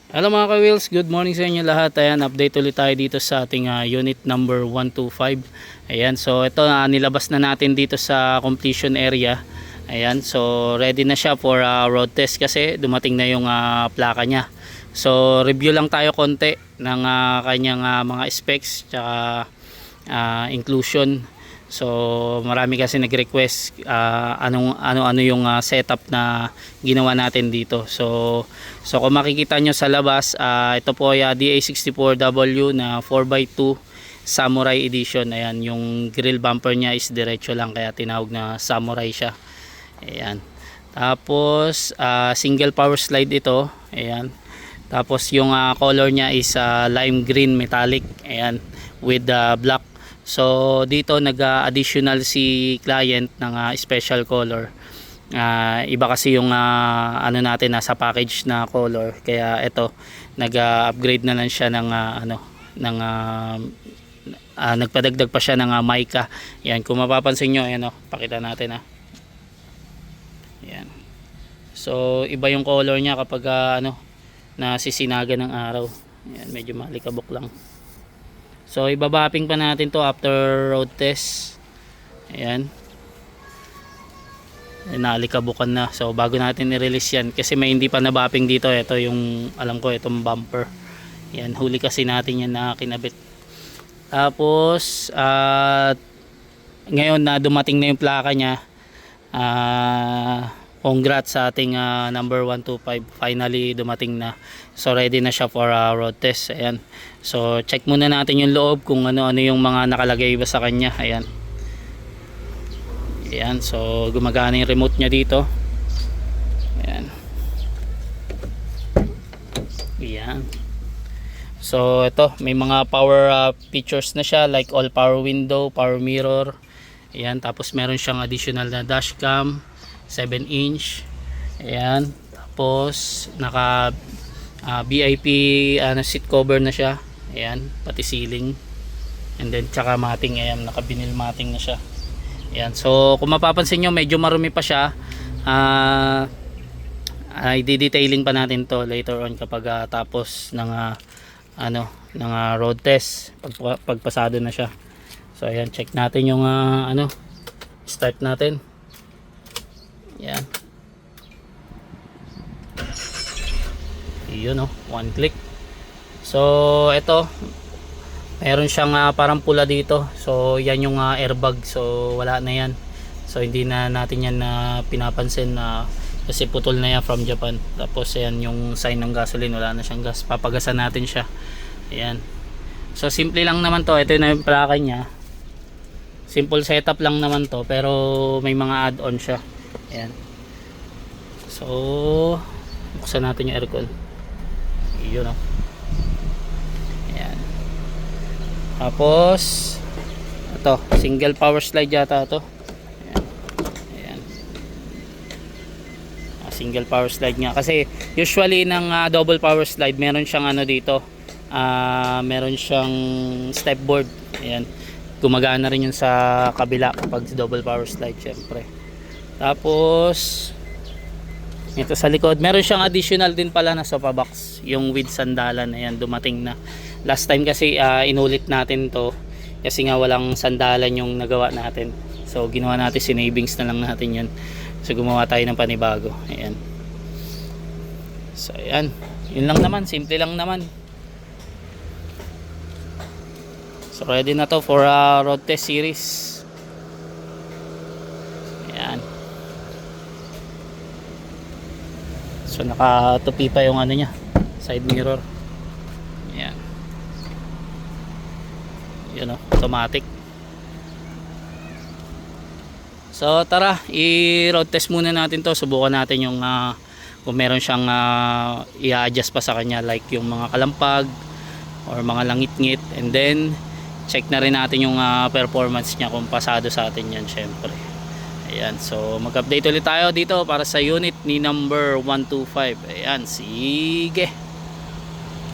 Hello mga ka-wheels, good morning sa inyo lahat. Ayan, update ulit tayo dito sa ating unit number 125. Ayan, so ito nilabas na natin dito sa completion area. Ayan, so ready na siya for road test kasi dumating na yung plaka niya. So review lang tayo konti ng kanyang mga specs tsaka inclusion. So marami kasi nag-request ano yung setup na ginawa natin dito. So kung makikita nyo sa labas, ito po ay DA64W na 4x2 Samurai Edition. Ayan, yung grill bumper niya is diretso lang kaya tinawag na Samurai siya. Ayan. Tapos single power slide ito. Ayan. Tapos yung color niya is lime green metallic. Ayan, with black. So dito nag-additional si client ng special color. Iba kasi yung ano natin nasa package na color, kaya ito nag-upgrade na lang siya ng nagpadagdag pa siya ng mica. Yan, kung mapapansin nyo, ayan, pakita natin Yan. So iba yung color niya kapag nasisinaga ng araw. Yan, medyo malikabok lang. So ibabapping pa natin to after road test. Ayan, nalikabukan na. So bago natin i-release yan, kasi may hindi pa nabapping dito. Ito yung alam ko, itong bumper. Yan, huli kasi natin yan na kinabit. Tapos ngayon na dumating na yung plaka nya, congrats sa ating number 125. Finally dumating na. So ready na siya for road test. Ayan. So check muna natin yung loob kung ano-ano yung mga nakalagay ba sa kanya. Ayan. Ayan. So gumagana yung remote niya dito. Ayan. Ayan. So ito, may mga power features na siya, like all power window, power mirror. Ayan. Tapos meron siyang additional na dashcam 7-inch. Ayan. Tapos naka VIP seat cover na siya. Ayan, pati ceiling. And then tsaka matting. Ayan, naka vinyl matting na siya. Ayan. So kung mapapansin nyo, medyo marumi pa siya. I-detailing pa natin to later on kapag tapos ng ng road test, pagpasado na siya. So ayan, check natin yung start natin. Yan. Yun one click. So ito, meron siyang parang pula dito. So yan yung airbag. So wala na yan. So hindi na natin yan pinapansin kasi putol na yan from Japan. Tapos ayan yung sign ng gasoline, wala na siyang gas. Papagasan natin siya. Ayan. So simple lang naman to. Ito na yung plaka niya. Simple setup lang naman to, pero may mga add-on siya. Ayan. So buksan natin yung aircon. Yun ayan. Tapos ito, single power slide yata ito. Ayan. Ayan. Single power slide nga, kasi usually ng double power slide meron siyang dito, meron siyang step board. Ayan. Gumagana rin yun sa kabila kapag double power slide, syempre. Tapos ito sa likod, meron siyang additional din pala na sofa box, yung with sandalan. Ayan, dumating na. Last time kasi inulit natin to kasi nga walang sandalan yung nagawa natin. So ginawa natin, sinavings na lang natin yun. So gumawa tayo ng panibago. Ayan. So ayan, yun lang naman, simple lang naman. So ready na to for road test series. Ayan. So nakatupi pa yung niya, side mirror. Ayan. Yun automatic. So tara, i-road test muna natin to. Subukan natin yung kung meron siyang i-adjust pa sa kanya, like yung mga kalampag or mga langit-ngit. And then check na rin natin yung performance niya, kung pasado sa atin yan, syempre. Ayan, so mag-update ulit tayo dito para sa unit ni number 125. Ayan, sige.